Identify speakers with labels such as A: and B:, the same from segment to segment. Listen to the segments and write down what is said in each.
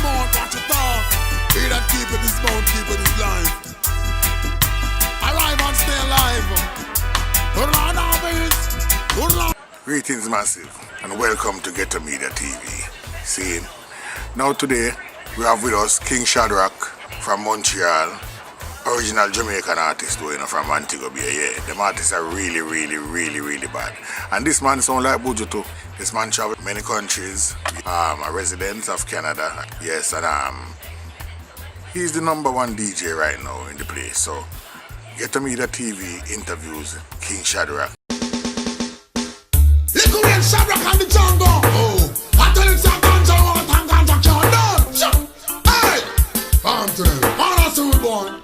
A: mouth, watch it all. He that keepeth his mouth, keepeth his life. Alive and stay alive. Good Lord Harvest. Good Lord. Greetings massive and welcome to Ghetto Media TV. See, now today we have with us King Shadrock from Montreal. Original Jamaican artist you know, from Montego Bay. Yeah, them artists are really bad. And this man sound like Buju too. This man travel many countries. A resident of Canada. Yes, and he's the #1 DJ right now in the place. So Ghetto Media TV interviews King Shadrock. Little King Shadrock on the jungle. Oh, I tell him some ganja can't done. Hey, I'm telling you, honest to born.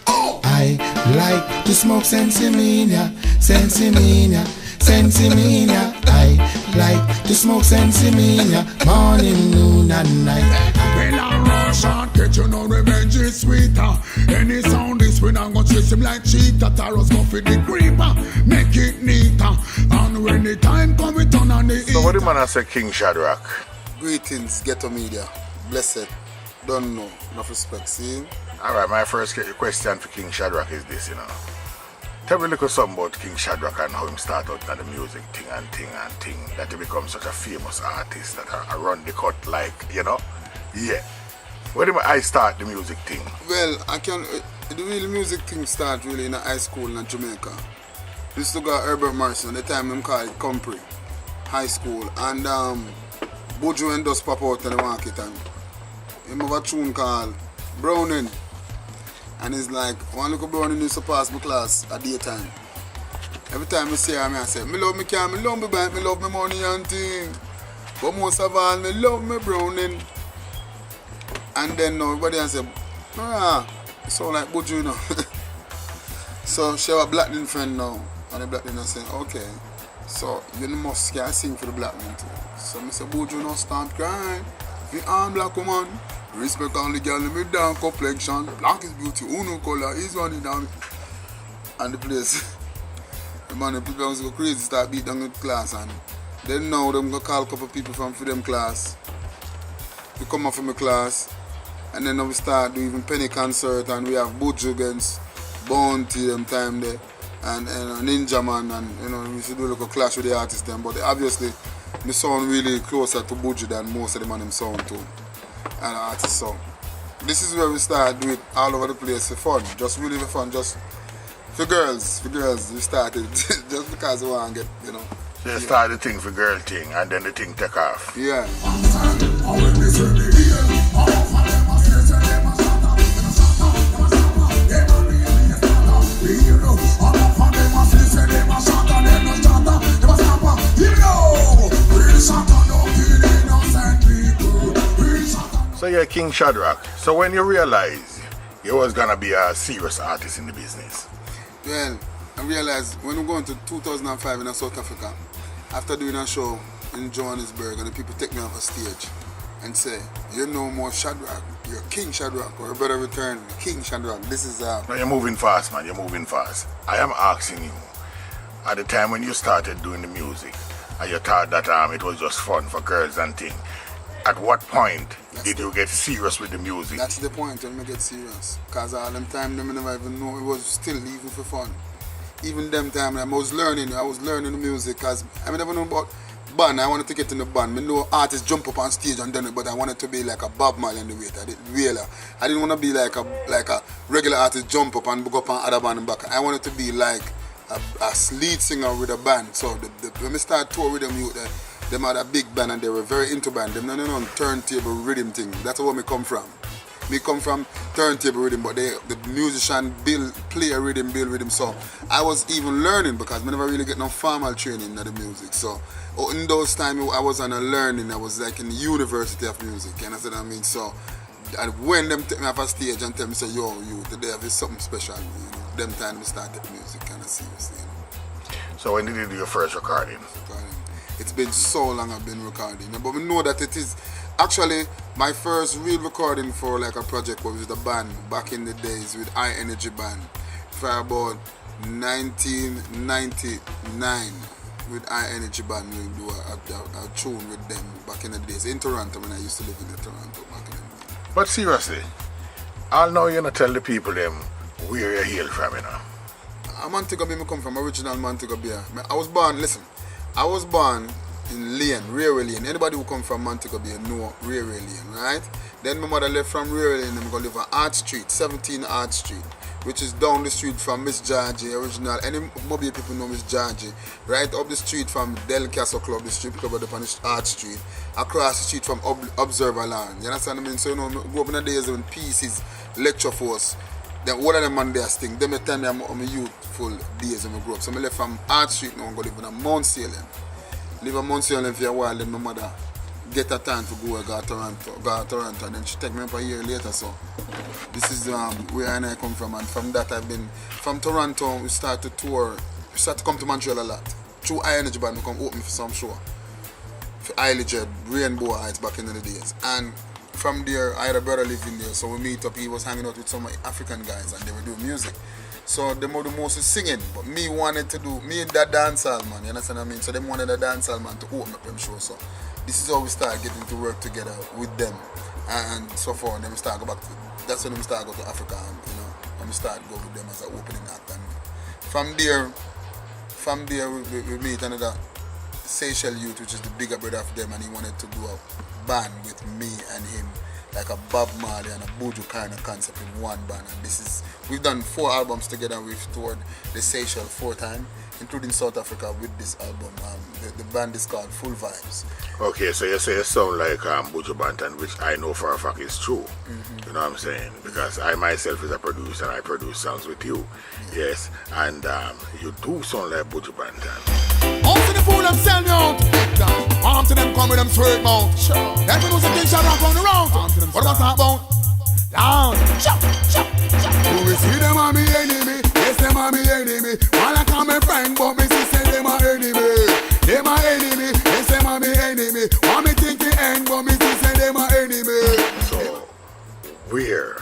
B: Oh. I like to smoke Sensimania, Sensimania, Sensimania. I like to smoke Sensimania, morning, noon and night.
A: Well, I rush and get you know revenge is sweeter. Any sound is when I'm gonna chase him like cheetah. Taros go for the creeper, make it neater. And when the time come, we turn on the
C: So what do you man say, King Shadrock?
B: Greetings, Ghetto Media. Blessed. Don't know. Enough respect, see?
C: Alright, my first question for King Shadrock is this, you know. Tell me a little something about King Shadrock and how him start out in the music thing, that he becomes such a famous artist that I run the cut like, you know? Yeah. Where did I start the music thing?
B: Well, the real music thing start really in high school in Jamaica. Used to go to Herbert Morrison, at the time them call it Compre High School. And Buju and Dust pop out in the market and him have a tune called Browning. And it's like, one little Browning used to pass my class at daytime. Every time I see her, I say, me love me car, me love me bike, me love me money and thing. But most of all, me love me Browning. And then now everybody else say, it sound like Buju, you know. So she have a black friend now. And the black say, okay. So you must can sing for the black man too. So I say, Buju no start crying. We are black woman. Respect all the girl in me down complexion. Black is beauty, uno color is running down. And the place. The man, the people go crazy, start beat down the class. And then now them go call a couple people from for them class. We come up from the class. And then we start doing even penny concert. And we have Buju against Bounty them time there. And Ninja Man. And you know, we should do like a clash with the artists then. But obviously, we sound really closer to Buju than most of them on them sound too. And artists so this is where we start doing it all over the place for fun, just really for fun, just for girls we started just because we want to get, you know.
C: They start the thing for girl thing and then the thing take off.
B: Yeah.
C: So yeah, King Shadrock. So when you realize you was gonna be a serious artist in the business?
B: Well, I realized when we go into 2005 in South Africa, after doing a show in Johannesburg, and the people take me off a stage and say, you know more Shadrock, you're King Shadrock, or better return, King Shadrock. This is
C: Now you're moving fast, man. You're moving fast. I am asking you, at the time when you started doing the music, and you thought that it was just fun for girls and things. At what point did you get serious with the music?
B: That's the point when I get serious. Because all them time, I never even know it was still even for fun. Even them time, I was learning the music because I never know about band. I wanted to get in the band. I know artists jump up on stage and done it, but I wanted to be like a Bob Marley in the way. I didn't want to be like a regular artist jump up and book up on other band and back. I wanted to be like a lead singer with a band. So when I started tour with them, them had a big band and they were very into band. Them no turntable rhythm thing. That's where me come from. Me come from turntable rhythm, but the musician play a rhythm, build rhythm. So I was even learning because I never really get no formal training in the music. So in those times I was on a learning. I was like in the University of Music. You know what I mean? So when them take me off a stage and tell me say, yo, you today have something special. You know, them time we started the music kind of seriously. You know.
C: So when did you do your first recording?
B: It's been so long I've been recording, but we know that it is actually my first real recording for like a project was with a band back in the days with High Energy Band for about 1999. with High Energy Band, we do a tune with them back in the days in Toronto when I used to live in Toronto back in the day.
C: But seriously, I'll know you not tell the people them where you hail from, you know.
B: Montego Bay, I come from original Montego Bay. I was born in Lane, Railway Lane. Anybody who come from Montego Bay know Railway Lane, right? Then my mother left from Railway Lane and go live on Art Street, 17 Art Street, which is down the street from Miss Georgie, original. Any Mobile people know Miss Georgie. Right up the street from Del Castle Club, the strip club up on Art Street. Across the street from Observer Land. You understand what I mean? So, you know, I grew up in the days when pieces, lecture force, then all of them on their thing. Them tell me I'm youthful days when I grew up. So I left from Art Street now and go live in Mount Salem. Live in Mount Salem for a while, then my mother get a time to go to Toronto, and then she take me up a year later. So this is where I come from, and from that I've been from Toronto. We start to tour, we start to come to Montreal a lot. Through High Energy Band, we come open for some show. For Highly Jet, Rainbow Heights back in the days, and from there I had a brother living there, so we meet up. He was hanging out with some African guys, and they were doing music. So they were the most singing, but me wanted to do that dancehall man. You understand what I mean? So they wanted a dancehall man to open up them show. So this is how we started getting to work together with them, and so forth. Then we start go back. That's when we start go to Africa, and, you know, and we start go with them as an opening act. And from there we meet another Seychelles youth, which is the bigger brother of them, and he wanted to do a band with me and him, like a Bob Marley and a Buju kind of concept in one band. And we've done 4 albums together. We've toured the Seychelles 4 times, including South Africa with this album. The band is called Full Vibes.
C: Okay, so you say you sound like Buju Banton, which I know for a fact is true. You know what I'm saying? Because I myself is a producer and I produce songs with you. Yes, and you do sound like Buju Banton.
A: Out to the fool them sell me out. Arm to them come with them straight mouth. Let me know some King Shadrock on the round. What am I talking about? Down. You will see them are me enemy. Yes, them are me enemy. All I call me friend, but me see say them are enemy. Them are enemy. Yes, them are me enemy. Want me think the end, but me see say them are enemy.
C: So, where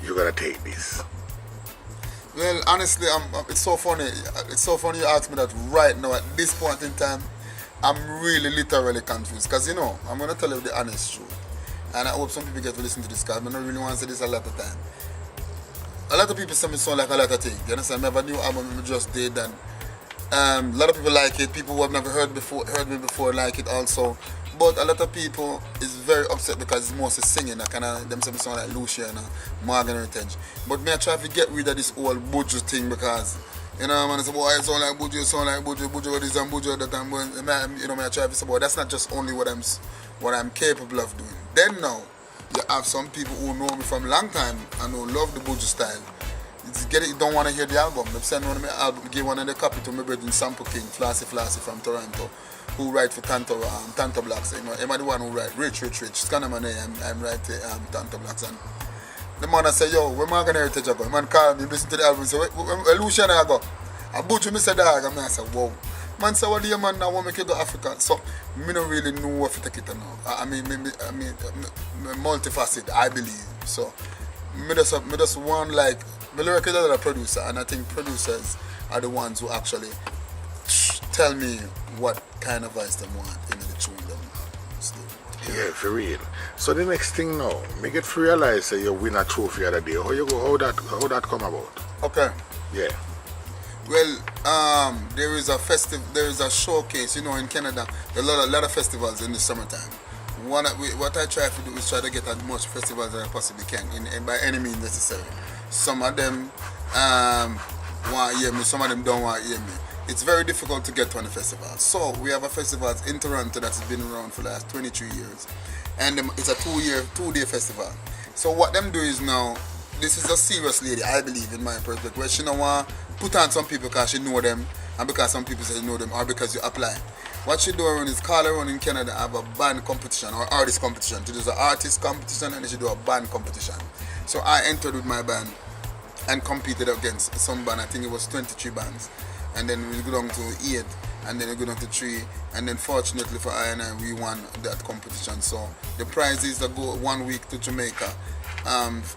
C: you gonna take this?
B: Well, honestly, it's so funny. It's so funny you ask me that right now at this point in time. I'm really literally confused because, you know, I'm going to tell you the honest truth. And I hope some people get to listen to this because I don't really want to say this a lot of time. A lot of people say me sound like a lot of things. You understand? I have a new album I just did, and a lot of people like it. People who have never heard me before like it also. But a lot of people is very upset because it's mostly singing. I kind of them say me sound like Lucia and Morgan Heritage. But me I try to get rid of this old Buju thing because, you know, man, I say, boy, I sound like Buju, Buju this and Buju that, and you know, I try to say, boy, that's not just only what I'm capable of doing. Then now, you have some people who know me from a long time and who love the Buju style. Don't want to hear the album. They send one of my album, give one of the copy to my brother in Sample King, Flashy from Toronto, who write for Tanto Blacks. You know, I'm the one who write Rich. It's kind of my name. I'm writing Tanto Blacks. And the man I say, yo, where Morgan Heritage I go? The man called me, listen to the album, and say, where Lucian I go? I Buju, me say dog, and I say, whoa. Man say, what do you man now want me to go to Africa? So, me don't really know what to take it or not. I mean, multifaceted, I believe. So, me just want like, me lyric is a producer, and I think producers are the ones who actually tell me what kind of voice they want in the tune them.
C: Yeah, for real. So the next thing now, me get to realize that you win a trophy the other day. How that come about?
B: Okay.
C: Yeah.
B: Well, there is a showcase, you know, in Canada. There are a lot of festivals in the summertime. What I try to do is try to get as much festivals as I possibly can, and by any means necessary. Some of them want to hear me, some of them don't want to hear me. It's very difficult to get to any festival. So we have a festival in Toronto that has been around for the last 23 years. And it's a 2-day festival. So what them do is now, this is a serious lady, I believe, in my perspective, where she don't want to put on some people because she know them, and because some people say you know them, or because you apply. What she do around is call around in Canada, have a band competition or artist competition. She does an artist competition and she do a band competition. So I entered with my band and competed against some band. I think it was 23 bands. And then we go down to 8, and then we go down to 3, and then fortunately for I and I, we won that competition. So the prize is to go 1 week to Jamaica,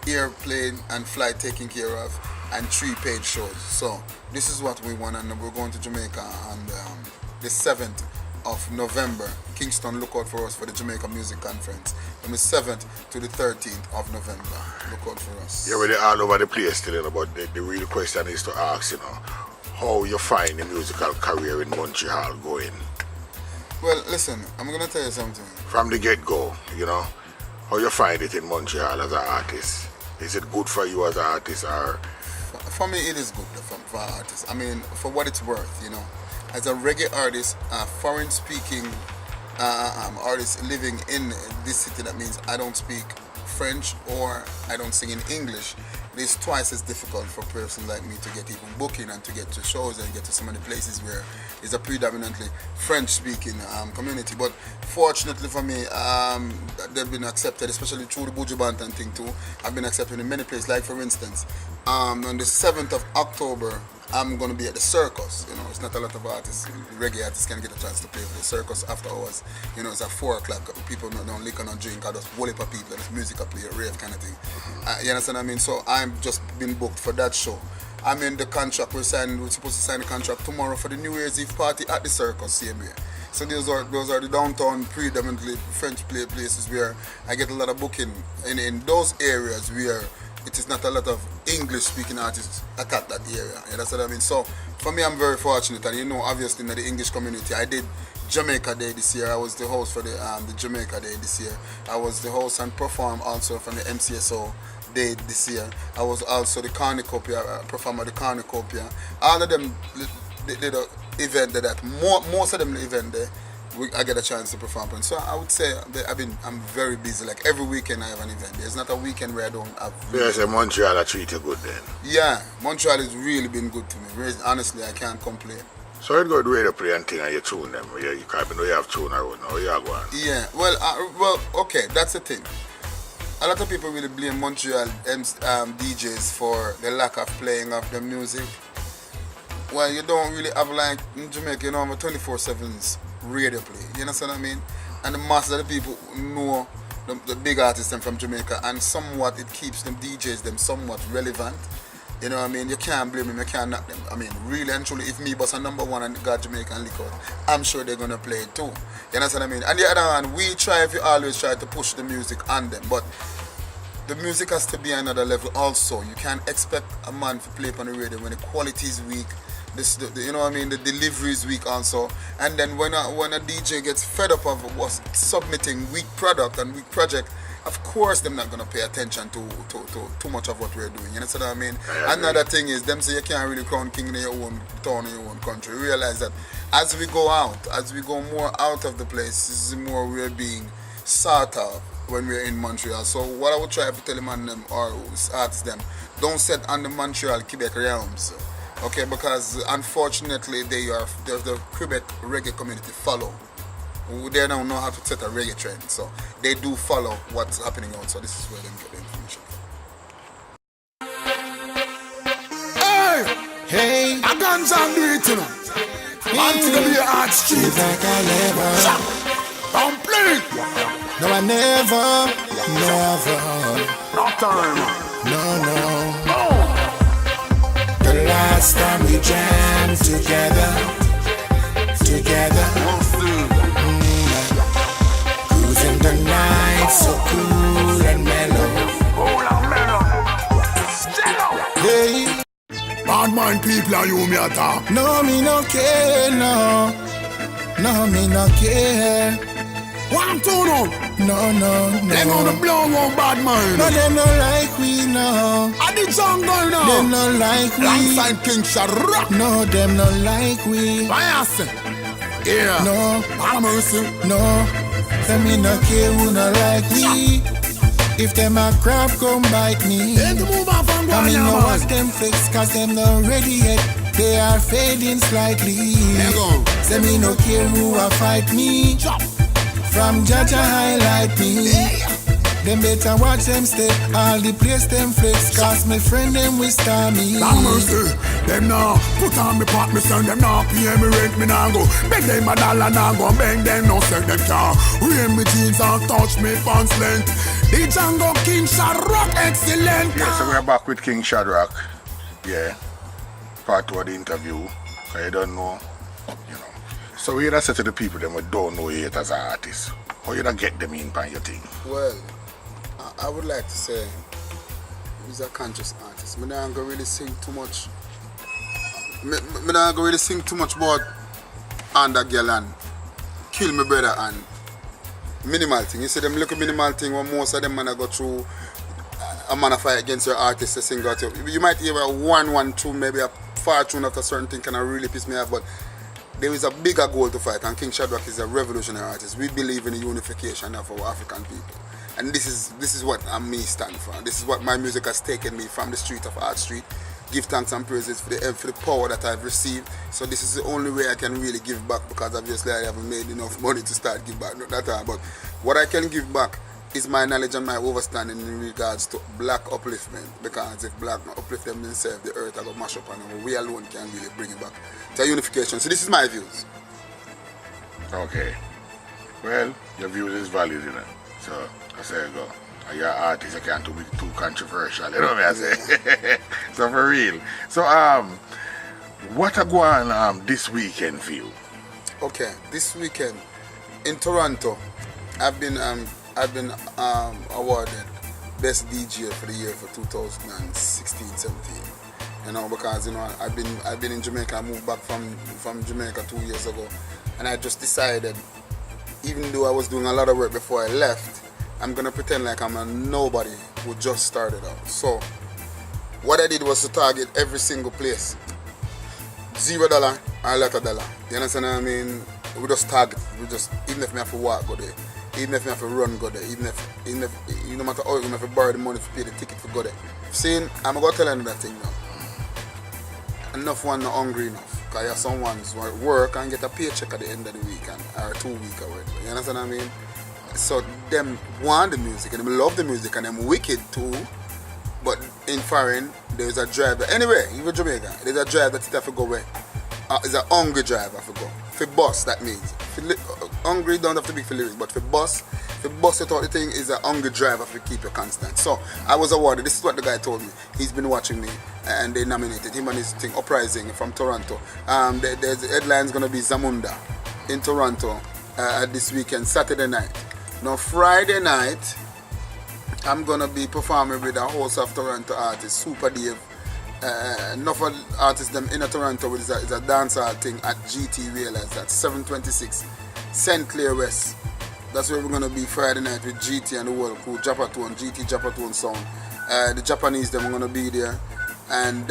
B: airplane and flight taken care of, and 3 paid shows. So this is what we won, and we're going to Jamaica on the 7th of November. Kingston, look out for us for the Jamaica Music Conference. From the 7th to the 13th of November. Look out for us.
C: You're really all over the place still, you know, but the real question is to ask, you know, how you find the musical career in Montreal going?
B: Well, listen, I'm going to tell you something.
C: From the get-go, you know, how you find it in Montreal as an artist? Is it good for you as an artist, or?
B: For me, it is good for artists. I mean, for what it's worth, you know. As a reggae artist, foreign-speaking artist living in this city, that means I don't speak French or I don't sing in English. It is twice as difficult for a person like me to get even booking and to get to shows and get to so many places where it's a predominantly French-speaking community. But fortunately for me, they've been accepted, especially through the Buju Banton thing too. I've been accepted in many places. Like for instance, on the 7th of October, I'm going to be at the Circus. You know, it's not a lot of artists, reggae artists can get a chance to play for the Circus after hours. You know, it's at 4 o'clock. People don't liquor, not drink, or just whole heap of people, there's music I play, a rave kind of thing. You understand what I mean? So I'm just been booked for that show. I'm in the contract, we're supposed to sign the contract tomorrow for the New Year's Eve party at the Circus, same way. So those are the downtown, predominantly French places where I get a lot of booking in those areas where it is not a lot of English-speaking artists attack that area. You know what I mean? So for me, I'm very fortunate, and you know, obviously in the English community, I did Jamaica Day this year. I was the host for the Jamaica Day this year. I was the host and perform also from the MCSO Day this year. I was also the cornucopia performer, the cornucopia. All of them did an event that most of them the event there. I get a chance to perform. So I would say that I'm very busy. Like every weekend I have an event. There's not a weekend where I don't have.
C: Yes, Montreal I treat you good then.
B: Yeah, Montreal has really been good to me. Honestly, I can't complain.
C: So you go to radio play and thing and you tune them. You can't know you have tune around now. You are going.
B: Yeah, well, okay, that's the thing. A lot of people really blame Montreal DJs for the lack of playing of the music. Well, you don't really have, like in Jamaica, you don't have a 24/7 radio play. You understand what I mean? And the masses of the people know the big artists from Jamaica, and somewhat it keeps them DJs them somewhat relevant. You know what I mean? You can't blame them, you can't knock them. I mean, really and truly, if me was a number one and got Jamaica and lick out, I'm sure they're gonna play it too. You understand what I mean? And the other hand, we always try to push the music on them, but the music has to be another level also. You can't expect a man to play on the radio when the quality is weak. You know what I mean? The delivery is weak also. And then when a DJ gets fed up of was submitting weak product and weak project, of course they're not gonna pay attention to too much of what we're doing. You know what I mean? Another thing is them say you can't really crown king in your own town, in your own country. Realize that as we go more out of the place, the more we're being sought out when we're in Montreal. So what I would try to tell them and them or ask them, don't set on the Montreal Quebec realms. Okay, because unfortunately the Quebec reggae community follow. They don't know how to set a reggae trend, so they do follow what's happening out. So this is where they get the information from.
A: Hey, I guns and do it, you know. Until the art street.
D: Like I never.
A: Complete.
D: No, I never.
A: No time.
D: No. The last time we jammed together. Cruising the night so cool and mellow. Hey,
A: Bad mind people are you me attack.
D: no me no care, no me no care.
A: One, two, no.
D: No.
A: They gonna blow one bad mind.
D: No, they no like we, no.
A: I did song going now.
D: Them no like we.
A: Alongside King Shadrock.
D: No, them no like we.
A: I say. Yeah.
D: No,
A: Have mercy.
D: no. Them me no care who no like we. If them a crab come bite me,
A: Then to move on from
D: I mean
A: Guayana,
D: no
A: man.
D: watch them flex, cause them no ready yet. They are fading slightly.
A: There you go.
D: Say me no care who a fight me.
A: Chop.
D: From Jaja highlight me. Them better watch them stay. All the place them flex, cause my friend them will star me.
A: Have mercy. Them now put on me pot, me son. Them now pay me rent, me now go. Beg them a dollar, now go. Beg them no send them car. Wear me jeans and touch me pants length. The Django King Shadrock, excellent.
C: Yeah, so we're back with King Shadrock. Yeah. Part 2 of the interview. I don't know. You know. So we say to the people them who don't know you yet as an artist, how you don't get them in by your thing?
B: Well, I would like to say he's a conscious artist. I'm not gonna really sing too much. I'm not gonna really sing too much about under girl and kill my brother and minimal thing. You see them little minimal thing where most of them man go through a man a fight against your artist to sing out. You might hear a 1-1-2, maybe a far tune after certain thing can really piss me off, but there is a bigger goal to fight, and King Shadrock is a revolutionary artist. We believe in the unification of our African people. And this is what me stand for. This is what my music has taken me from the street of Art Street. Give thanks and praises for the power that I've received. So this is the only way I can really give back, because obviously I haven't made enough money to start give back. Not that all, but what I can give back is my knowledge and my understanding in regards to black upliftment. Because if black uplift them themselves, the earth I got mash up, and we alone can really bring it back to unification. So this is my views.
C: Okay. Well, your views is valid, you know. So that's how you go. You're an artist, you can't be too controversial, you know what I say? So for real. So what are going on this weekend for you?
B: Okay, this weekend in Toronto, I've been awarded best DJ for the year for 2016-17. You know, because you know I've been in Jamaica. I moved back from Jamaica 2 years ago, and I just decided, even though I was doing a lot of work before I left, I'm gonna pretend like I'm a nobody who just started out. So what I did was to target every single place. $0 or a lot of dollar. You understand what I mean? We just target. We just, even if I have to walk, go there. Even if I have to run, go there. Even if no matter how, even if I borrow the money to pay the ticket to go there. Saying, I'm gonna tell you another thing now. Enough one not hungry enough. Because you have some ones who work and get a paycheck at the end of the week or 2 weeks or whatever. You understand what I mean? So them want the music and them love the music and them wicked too. But in foreign, there's a drive. Anyway, even Jamaica, there's a drive that it have to go where. It's a hungry drive have to go. For bus, that means. Hungry don't have to be for lyrics, but for bus it out the thing is a hungry drive have to keep you constant. So I was awarded. This is what the guy told me. He's been watching me and they nominated him and his thing, Uprising from Toronto. There's the headline's gonna be Zamunda in Toronto this weekend, Saturday night. Now Friday night, I'm gonna be performing with a host of Toronto artists, Super Dave. Enough artists them in Toronto is a dancehall thing at GT Realize at 726 St. Clair West. That's where we're gonna be Friday night with GT and the world crew, Japatone, GT Japatone sound. The Japanese them are gonna be there, and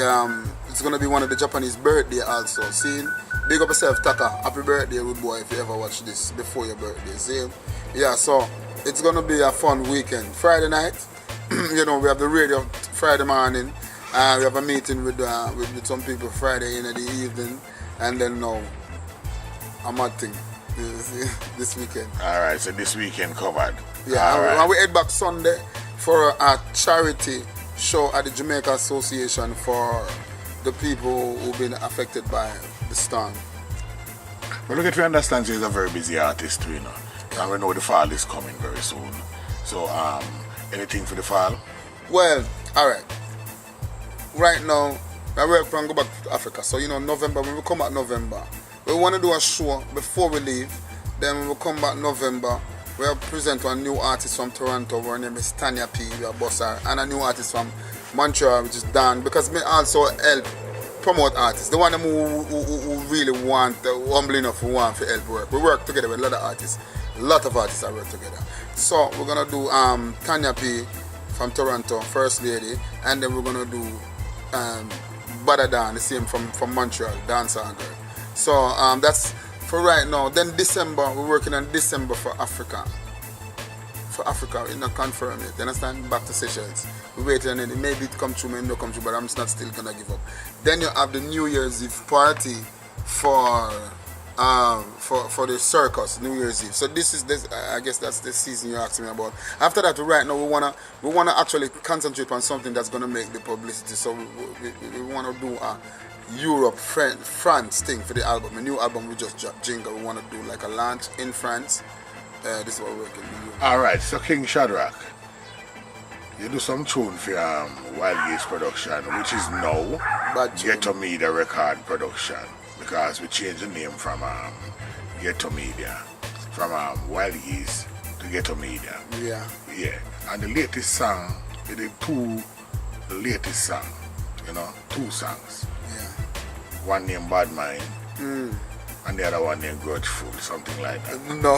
B: it's gonna be one of the Japanese birthday also. See, big up yourself, Taka. Happy birthday, good boy, if you ever watch this before your birthday. See, yeah. So it's gonna be a fun weekend. Friday night, you know, we have the radio Friday morning. We have a meeting with some people Friday in the evening, and then now a mad thing this weekend.
C: All right, so this weekend covered.
B: Yeah,
C: right.
B: And we head back Sunday for a charity show at the Jamaica Association for the people who've been affected by the storm.
C: But look, if you understand, he's a very busy artist too, you know. And we know the fall is coming very soon. So, anything for the fall?
B: Well, all right. Right now, we're going to go back to Africa. So, you know, November, when we come back November, we want to do a show before we leave. Then when we come back November, we'll present a new artist from Toronto. Her name is Tanya P. We are Bossar. And a new artist from Montreal, which is Dan. Because we also help promote artists. The one who really want, humble enough who want to help work. We work together with a lot of artists. A lot of artists are work together. So, we're going to do Tanya P. from Toronto, First Lady. And then we're going to do Badadan, the same from Montreal, dancehall girl. So that's for right now. Then December, we're working on December for Africa. For Africa, we're not confirmed yet. You understand? Back to Seychelles. We're waiting and it maybe it come true, maybe not come true, but I'm not still gonna give up. Then you have the New Year's Eve party for the circus, New Year's Eve. So this. I guess that's the season you're asking me about. After that, right now we wanna actually concentrate on something that's gonna make the publicity. So we wanna do a Europe, France thing for the album. A new album we just dropped, Jingle. We wanna do like a launch in France. This is what we're working on.
C: All right. So King Shadrock, you do some tune for Wild Geese production, which is now Get to Me the Record production. Because we changed the name from Ghetto Media. From Wild East to Ghetto Media.
B: Yeah.
C: Yeah. And the latest song, the latest song, you know, 2 songs.
B: Yeah.
C: One named Bad Mind. And the other one named Grudgeful, something like that.
B: No.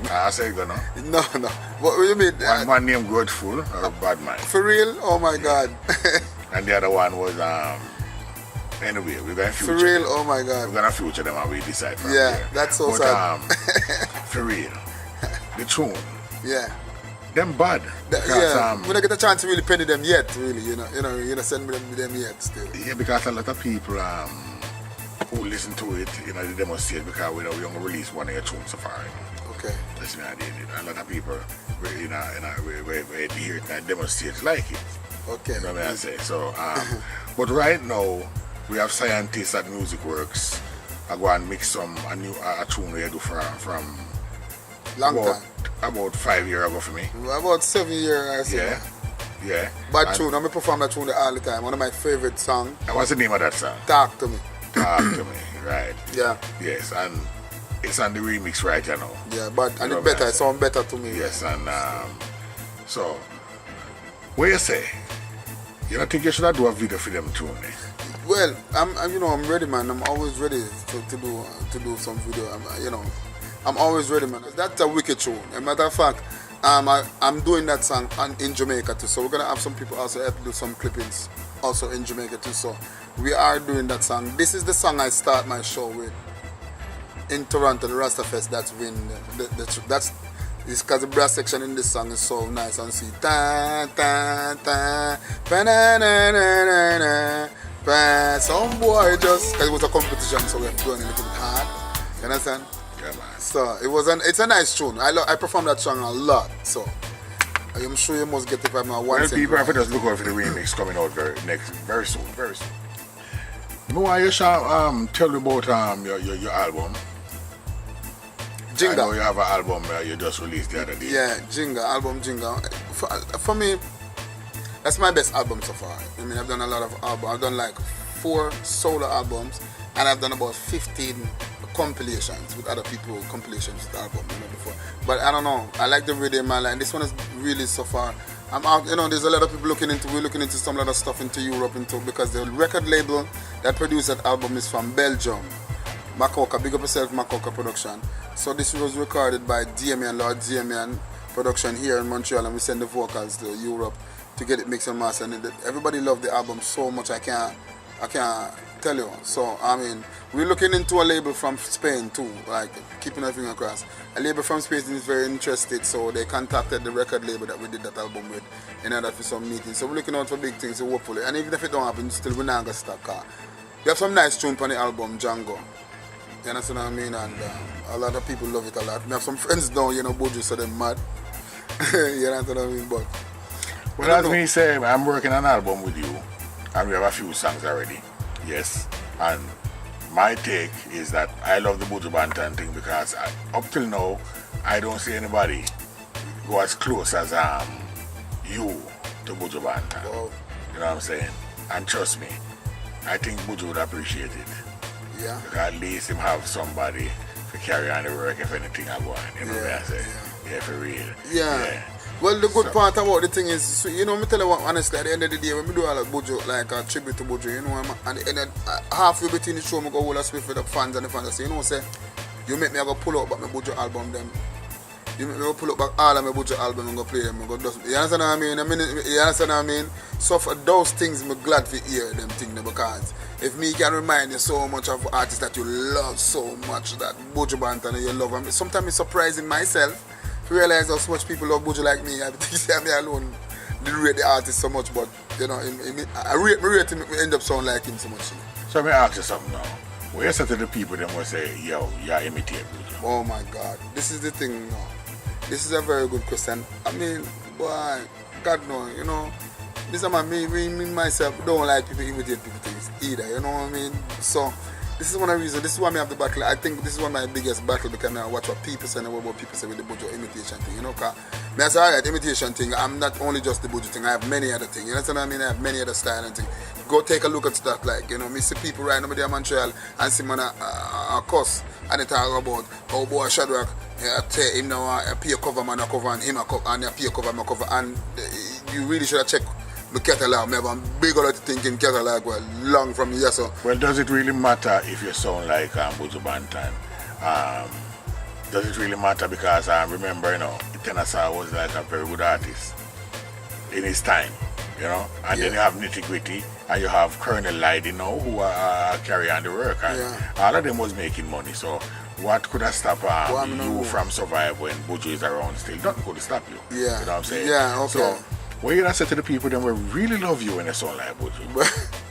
C: I say you know.
B: No. What do you mean?
C: One named Grudgeful or Bad Mind.
B: For real? Oh my God.
C: And the other one was anyway, we're gonna future
B: For real?
C: them.
B: Oh my God.
C: We're gonna future them and we decide from
B: Yeah,
C: there.
B: that's so
C: but,
B: sad.
C: For real. The tune.
B: Yeah.
C: Them bad. Because,
B: we don't get a chance to really penny them yet, really. You know, send them yet still.
C: Yeah, because a lot of people who listen to it, you know, they demonstrate because we don't release one of your tunes so far.
B: Okay.
C: Listen, a lot of people, we hear it and demonstrate like it.
B: Okay.
C: You know what I say? So, but right now, we have scientists at Music Works. I go and mix a tune we do from
B: Long time.
C: About 5 years ago for me.
B: About 7 years, I say.
C: Yeah.
B: Bad tune. I'm perform that tune all the time. One of my favorite songs.
C: And what's the name of that song?
B: Talk to Me.
C: Talk to Me, right.
B: Yeah.
C: Yes, and it's on the remix right now.
B: Yeah, and it's better. It sounds better to me.
C: Yes, and so, what you say? You don't think you should do a video for them tune?
B: Well, I'm ready, man. I'm always ready to do some video. I'm always ready, man. That's a wicked tune. As a matter of fact, I'm doing that song in Jamaica too. So we're gonna have some people also help do some clippings also in Jamaica too. So we are doing that song. This is the song I start my show with in Toronto, the Rasta Fest. That's when that's because the brass section in this song is so nice and sweet. Ta ta ta, ba na na na na na. Some boy just, because it was a competition, so we have to go a little bit hard. You understand?
C: Yeah, man.
B: So it's a nice tune. I perform that song a lot. So I'm sure you must get it by my one.
C: Well, people have to just look out for the remix coming out very soon. No, I shall tell you about your album.
B: Jinga.
C: I know you have an album you just released the other day.
B: Yeah, album Jinga. For me, that's my best album so far. I mean, I've done a lot of albums. I've done like 4 solo albums, and I've done about 15 compilations with other people, compilations with album, before. But I don't know. I like the rhythm, and this one is really so far. I'm out. There's a lot of people we're looking into some other stuff into Europe because the record label that produced that album is from Belgium. Makoka, big up yourself, Makoka Production. So this was recorded by Lord Damian Production here in Montreal, and we send the vocals to Europe to get it mixed and mastered. And everybody loved the album so much I can't tell you. So I mean, we're looking into a label from Spain too, like keeping our finger crossed. A label from Spain is very interested, so they contacted the record label that we did that album with in order for some meetings. So we're looking out for big things, so hopefully. And even if it don't happen, still we're not gonna stop. We have some nice tunes on the album, Django. You understand what I mean? And a lot of people love it a lot. We have some friends down, Bojo, so they're mad. You understand what I mean? But
C: well, as me say, I'm working on an album with you, and we have a few songs already. Yes, and my take is that I love the Buju Banton thing because up till now, I don't see anybody go as close as you to Buju Banton.
B: wow.
C: You know what I'm saying? And trust me, I think Buju would appreciate it.
B: Yeah.
C: Because at least him have somebody to carry on the work if anything I go on. You know what I say? Yeah, for real.
B: Yeah. Well, the good part about the thing is, me tell you what, honestly, at the end of the day, when we do all like Buju, like a tribute to Buju, and then halfway between the show, I go all speak for the fans and the fans. Say, say, you make me go pull up back my Buju album, them. You make me go pull up back all of my Buju album and go play them. You understand what I mean? You understand what I mean? So for those things, I'm glad to hear them things because if me can remind you so much of artists that you love so much, that Buju Banton and you love them, sometimes it's surprising myself. To realize how much people love Buju like me. I think me alone didn't rate the artist so much, but I rate him, end up sounding like him so much.
C: So let me ask you something now. When you say to the people, they will say, yo, you're imitating Buju.
B: Oh my God, this is the thing now. This is a very good question. I mean, boy, God no, this is me myself don't like people imitate people things either, you know what I mean? So this is one of the reasons, this is why I have the battle. I think this is one of my biggest battles because I watch what people say and what people say with the Buju imitation thing, because I say, alright, imitation thing, I'm not only just the Buju thing, I have many other things, you know what I mean? I have many other styles and things. go take a look at that. Like, you know, me see people right now there in Montreal and see man a cuss and they talk about how boy Shadrock tell him now a pay cover man a cover and him a cover and a pay cover man a cover, and you really should have checked the catalog. Me have a big lot of thinking catalog well long from here. So
C: well, does it really matter if you sound like Buju Banton? Does it really matter? Because I remember, you know, Tenasa was like a very good artist in his time, you know, and then you have Nitty Gritty and you have Colonel Lyde, you know, who carry on the work, and all of them was making money. So what could have stopped you from survive when Buju is around still? Nothing could stop you.
B: Yeah.
C: You know what I'm saying?
B: Yeah, okay.
C: So what you gonna say to the people that will really love you when they sound like Buju?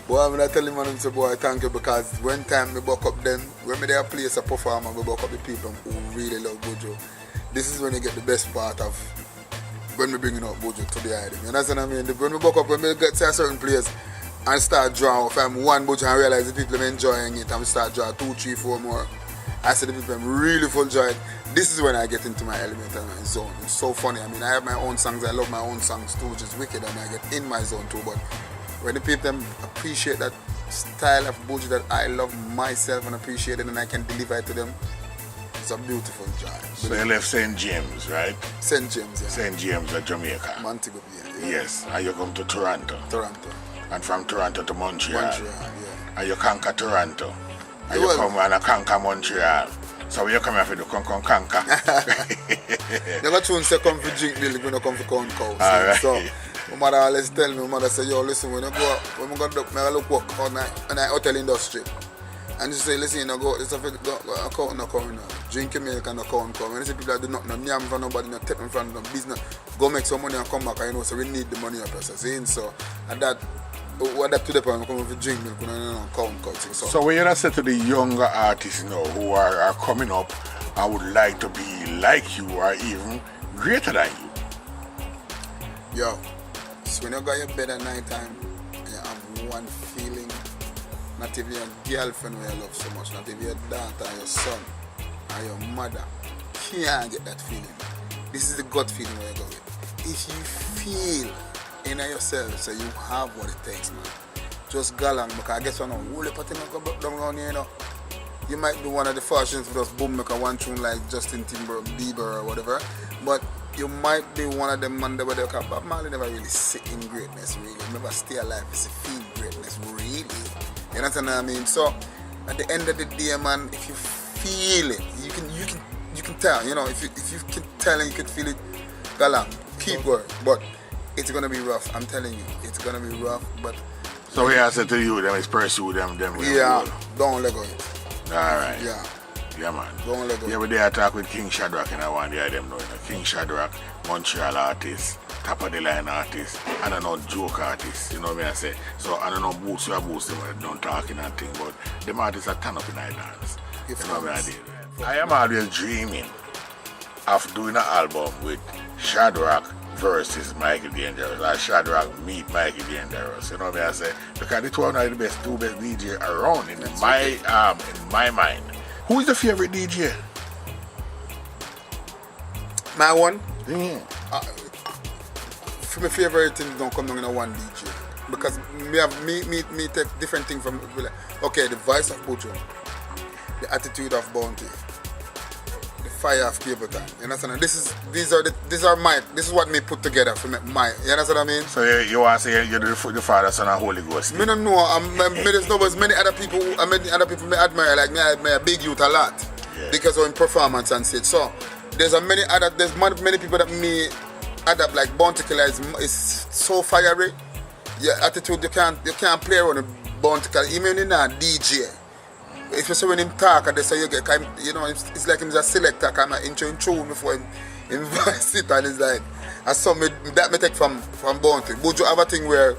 B: Boy, I'm not telling man, say, boy, thank you, because when time me buck up them, when me there place a performer, me buck up the people who really love Buju. This is when you get the best part of when we bringing up Buju to the item. You understand what I mean? When we buck up, when we get to a certain place and start drawing, if I'm one Buju and realize the people are enjoying it, and we start drawing 2, 3, 4 more, I see the people really full joy. This is when I get into my element and my zone. It's so funny. I mean, I have my own songs, I love my own songs too, which is wicked, and I get in my zone too, but when the people appreciate that style of Buju that I love myself and appreciate it and I can deliver it to them, it's a beautiful joy.
C: So you left St. James, right?
B: St. James, yeah.
C: St. James at Jamaica.
B: Montego Bay, yeah.
C: Yes, and you come to Toronto.
B: Toronto.
C: And from Toronto to Montreal.
B: Montreal, yeah.
C: And you conquer Toronto. And you come and conquer Montreal. So when you come here for the conquer.
B: Never tune say come for drink milk when you come for count cows.
C: Right.
B: So my mother always tell me, my mother say, yo, listen, when you go up, when I go up, I look work on the hotel industry. And she say, listen, you go, this is a account, no account, drink your milk and account come. And you see people that do not yam for nobody, not take in front of them business, go make some money and come back, and you know, so we need the money up as saying. So, and that, what that to the point, come for drink milk, account.
C: So when you say to the younger artists, you know, who are coming up and would like to be like you or even greater than you?
B: Yo, so when you go to your bed at night time, you have one feeling, not even your girlfriend who you love so much, not even your daughter, your son, or your mother, can't get that feeling. This is the gut feeling where you go with. If you feel in yourself, so you have what it takes, man, just go along, because I guess you know, whole party go down around here, you know. You might be one of the fashions for just boom, make a one tune like Justin Bieber or whatever, but you might be one of them man that where they come, but Marley never really sit in greatness, really. Never stay alive, it's a feel greatness, really. You understand what I mean? So at the end of the day, man, if you feel it, you can tell, you know, if you can tell and you can feel it, go along, keep going. But it's gonna be rough, I'm telling you, it's gonna be rough, but
C: so we answer to you, them is pursue them
B: yeah, don't let go of it.
C: Alright.
B: Yeah.
C: Yeah, man.
B: Don't let go.
C: Yeah, we there talk with King Shadrock and I want to hear them know. King Shadrock, Montreal artist, top of the line artist, and I know joke artist, you know what I say? So I don't know boots them don't talking and thing, but them artists are turn up in islands. You know what I did? I am always dreaming of doing an album with Shadrock versus Michael Dangerous, or Shadrock meet Michael Dangerous, you know what I say? Because the two are the two best DJ around in my mind. Who is the favorite DJ?
B: My one?
C: Yeah.
B: For my favorite thing don't come down in a one DJ. Because me take different things from, okay, the voice of Buju, the attitude of Bounty, the fire of Cable Time. You understand? This is what me put together for my. You understand what I mean?
C: So you want to say you're the Father, Son, and Holy Ghost?
B: Me don't know. There's no many other people. Many other people me admire. Like me, I admire Big Youth a lot because of his performance and shit. So there's many people that me adapt. Like Bounty Killer is so fiery. Your attitude you can't play around with Bounty Killer. Even in a DJ. Especially when him talk and they say you get, you know, it's like he's a selector, kind of intro before him voice it, and it's like, I saw me take from Bounty. Buju have a thing where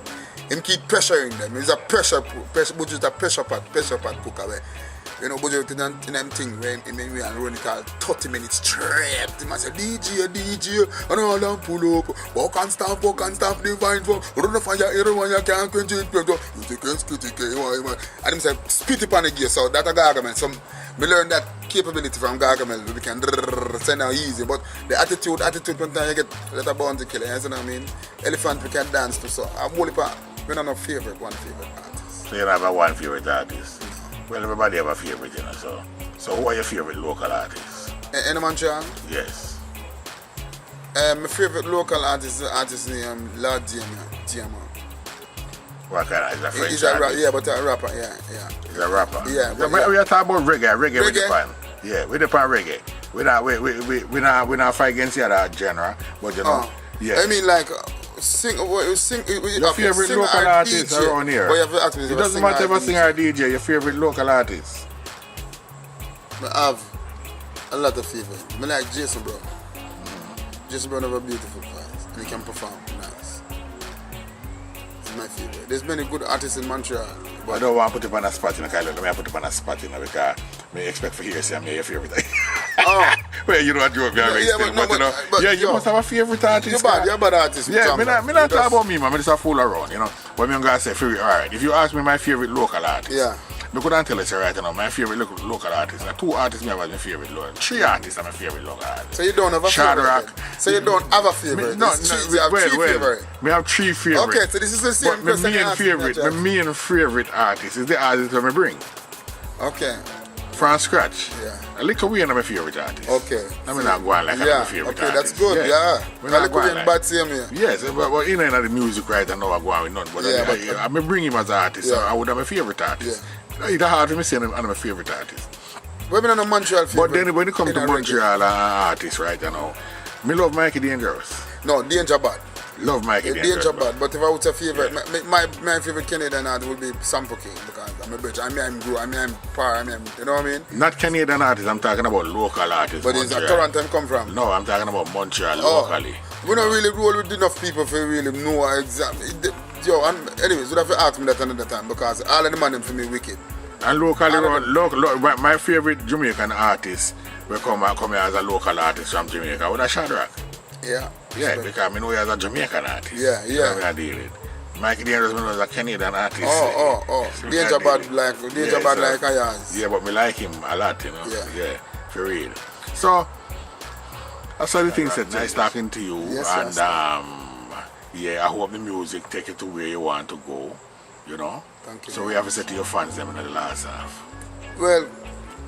B: him keep pressuring them. He's a pressure. Buju is a pressure pot cooker. You know, Buju in them thing when we are running called 30 minutes straight. He must say DJ, and all them pull up, walk and stop, divine for run fire, everyone you can't quench it. And him say spit it on the gear, so that a Gargamel. So we learn that capability from Gargamel. We can send out easy, but the attitude when you get let a Bounty Killer, you know what I mean? Elephant we can dance to, so I'm only We don't have one favorite artist.
C: So you don't have one favorite artist? Well, everybody have a favorite, you know, so who are your favorite local artists?
B: In Montreal?
C: Yes.
B: My favorite local artist is the artist named Lord Diamond.
C: What kind of, is a French
B: He's a
C: artist?
B: yeah, but a rapper, yeah.
C: He's a rapper?
B: Yeah.
C: We are talking about reggae with the pan. Yeah, with the pan reggae. We not fight against the other genre, but you know, yeah.
B: I mean like, sing.
C: Your favorite local artist around here?
B: But you have to ask me,
C: it doesn't matter if I sing or DJ, your favorite local artist?
B: I have a lot of favorites. I like Jason Brown. Jason Brown have a beautiful voice and he can perform nice. He's my favorite. There's many good artists in Montreal. But
C: I don't want to put you on a spot, you know, let me put you on a spot, you know, because I expect for here to say I'm your favorite. Well, you know what joke, you must have a favorite artist.
B: You're a bad artist.
C: Yeah, I'm not talking about me, man. I'm just a fool around, you know. But I'm going to say, alright, if you ask me my favorite local artist, I couldn't tell you right now, my favorite local artist. 2 artists are my favorite local. 3 artists are my favorite local artist.
B: So you don't have a
C: Shadrock.
B: favorite? So you don't have a favorite?
C: No, we have 3 favorites.
B: Okay, so this is the same
C: question. My main favorite artist is the artist that I bring.
B: Okay.
C: From scratch.
B: Yeah.
C: A little way my favorite artist.
B: Okay.
C: I'm not going like I'm my favorite artist.
B: That's good, yeah.
C: We're not going
B: like bad same here.
C: Yes, but you know the music right I know I'm going with none. But I bring him as an artist, so I would have my favorite artist. It's hard for me saying I'm my favorite artist.
B: We're in a Montreal favorite.
C: But then when it comes to Montreal artists right now, I love Mikey Dangerous.
B: No, Danger Bad.
C: Love Mikey Dangerous.
B: Danger Bad. But if I would say favorite, my favorite Canadian artist would be Sample King because I'm a bitch. I'm Gru, I'm Par, you know what I mean?
C: Not Canadian artists, I'm talking about local artists.
B: But is that Toronto come from?
C: No, I'm talking about Montreal locally.
B: We don't really roll with enough people to really know exactly. Anyways, you have to ask me that another time because all of the money for me wicked.
C: And locally, my favorite Jamaican artist will come here as a local artist from Jamaica with a Shadrock.
B: Yeah.
C: Yeah, because I know he as a Jamaican artist.
B: Yeah.
C: I deal with. Mikey Dangerous was a Canadian artist.
B: Danger Bad like I has.
C: Yeah, but me like him a lot, you know.
B: Yeah,
C: for real. So, that's all the things said. Nice talking to you.
B: Yes,
C: I hope the music take you to where you want to go, you know.
B: Thank you.
C: So we have to say to your fans them in the last half.
B: Well,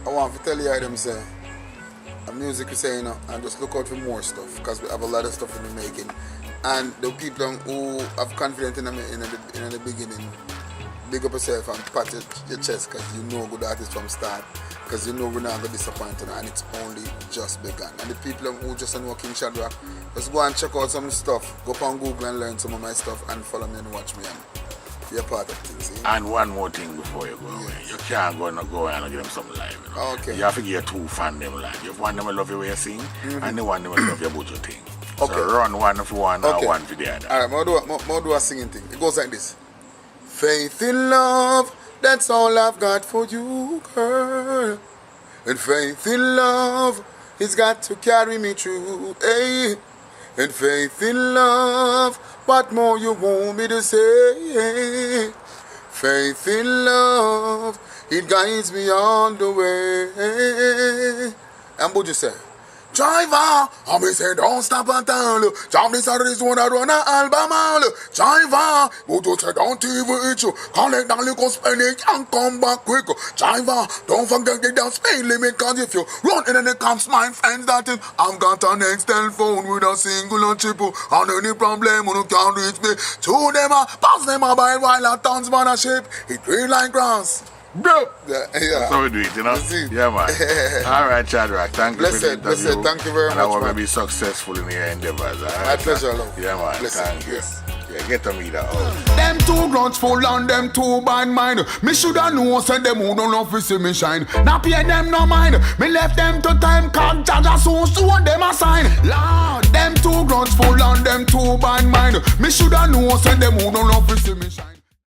B: I want to tell you how them say, the music is saying, and just look out for more stuff because we have a lot of stuff in the making. And the people who have confidence in the beginning, big up yourself and pat your chest because you know good artists from start. Because you know we're not going to disappoint you and it's only just begun. And the people who just know King Shadrock, just go and check out some stuff. Go up on Google and learn some of my stuff and follow me and watch me and be a part of things. See?
C: And one more thing before you go away. You can't go and give them something live. You know?
B: Okay.
C: You have to give your 2 fans them live. You have one them will love your way you sing and the one them will love your bojo thing.
B: Okay.
C: So run one for one and one for the other.
B: Alright, I'll do a singing thing. It goes like this. Faith in love, that's all I've got for you, girl. And faith in love, it's got to carry me through. Hey. And faith in love, what more you want me to say? Faith in love, it guides me on the way. And what you say? Driver, I me say don't stop at all. Jam this out of this one that run a album all. Driver, but you say don't even eat you. Collect that little spending and come back quick. Driver, don't forget the down speed limit cause if you run in the cops, my friends that is, I've got an Excel phone with a single and triple. And any problem you can't reach me. To them pass them a by while a tons man a ship. It green like grass.
C: Bro,
B: yeah.
C: That's how we do it, you know? Yeah, man. Alright, Shadrock, thank you for the interview.
B: Thank you very much,
C: and I want to be successful in your endeavors.
B: My pleasure, love.
C: Yeah, man. Thank you.
B: Yes.
C: Yeah, get to me that out.
E: Them 2 grudgeful and them 2 bad mind. Me shoulda know said them who don't love to see me shine. Now pay them no mind. Me left them to time cause Jaja soon them a sign. Lord, them 2 grudgeful and them 2 bad mind. Me shoulda know said them who don't love to see me shine.